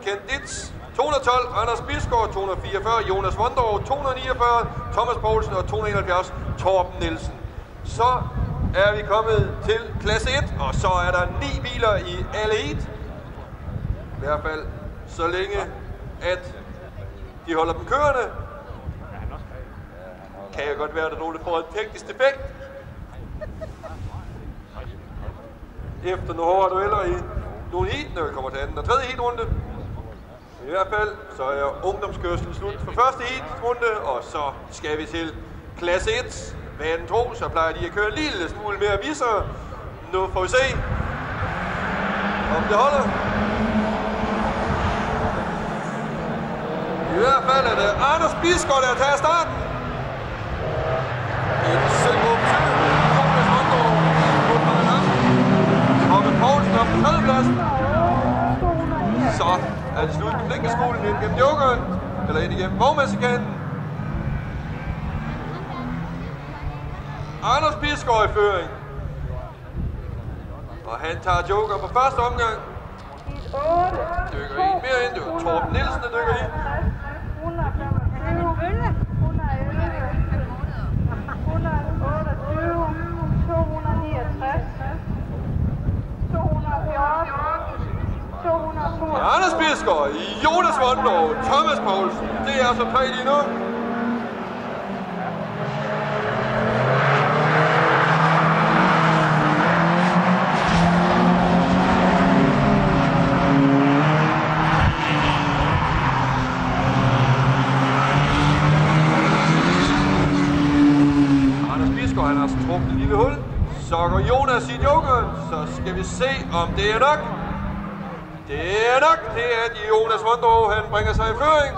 Kent Ditz, 212, Anders Bisgaard, 244, Jonas Wondorf, 249, Thomas Poulsen og 271, Torben Nielsen. Så er vi kommet til klasse 1, og så er der 9 biler i alle heat. I hvert fald så længe, at de holder dem kørende. Kan jo godt være, at der er nogen, der får en teknisk defekt. Efter nogle hårde dueller i nogle heat, når vi kommer til anden og tredje heatrunde. I hvert fald så er ungdomskørslen slut for første heatrunde, og så skal vi til klasse 1. Vanen tro, så plejer de at køre en lille smule mere visser. Nu får vi se, om det holder. I hvert fald er det Anders Bisgaard, der tager starten. En selvgruppe til. Jonas Wondorf på den anden. Torben Poulsen op på tredjepladsen. Så er det slut med blinkeskolen ind gennem jokeren, eller ind igennem vognmandskanten. Anders Bisgaard i føring. Og han tager joker på første omgang. Dykker en mere ind. Det var Torben Nielsen, der dykker i. 169, 214, 269, Anders Bisgaard, Jonas Wondorf, Thomas Poulsen. Det er altså 3 lige nu. Han har trukket et lille hul. Så går Jonas i jokeren. Så skal vi se, om det er nok. Det er nok. Det er, at Jonas Wondorf, han bringer sig i føring.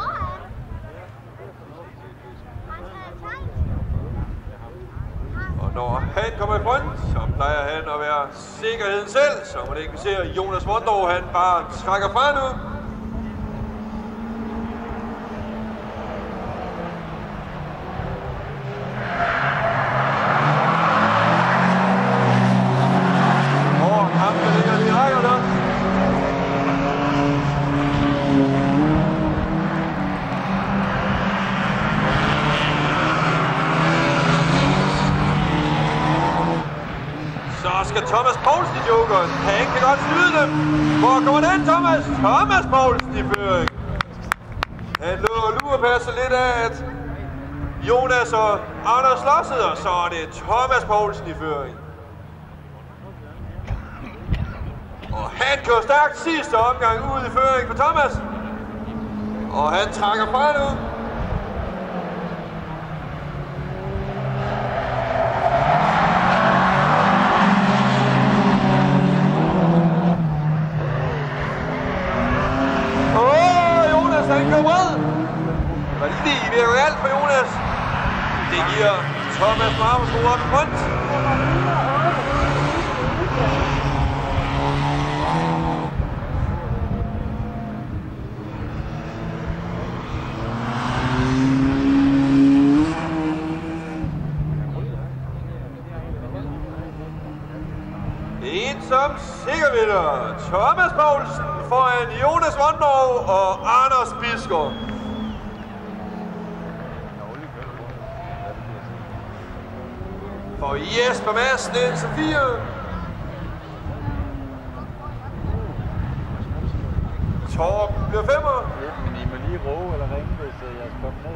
Og når han kommer i front, så plejer han at være sikkerheden selv. Så må det ikke se, at Jonas Wondorf, han bare trækker fra nu. Så skal Thomas Poulsen i jokeren. Han kan godt snyde dem. Hvor kommer den, Thomas? Thomas Poulsen i føring. Han lurepasser lidt af, at Jonas og Anders slåsede, og så er det Thomas Poulsen i føring. Og han kører stærkt sidste omgang ud i føring for Thomas. Og han trækker fra nu. Han går bred. Og lige ved at gå alt for Jonas. Det giver Thomas Marmesbo op i front. En som sikkervinder. Thomas Poulsen foran Jonas Wondorf og Anders Bisgaard. For Jesper Madsen ind som 4. Torben bliver 5'er. Men I må lige råbe eller ringe, hvis jeg skal komme ned.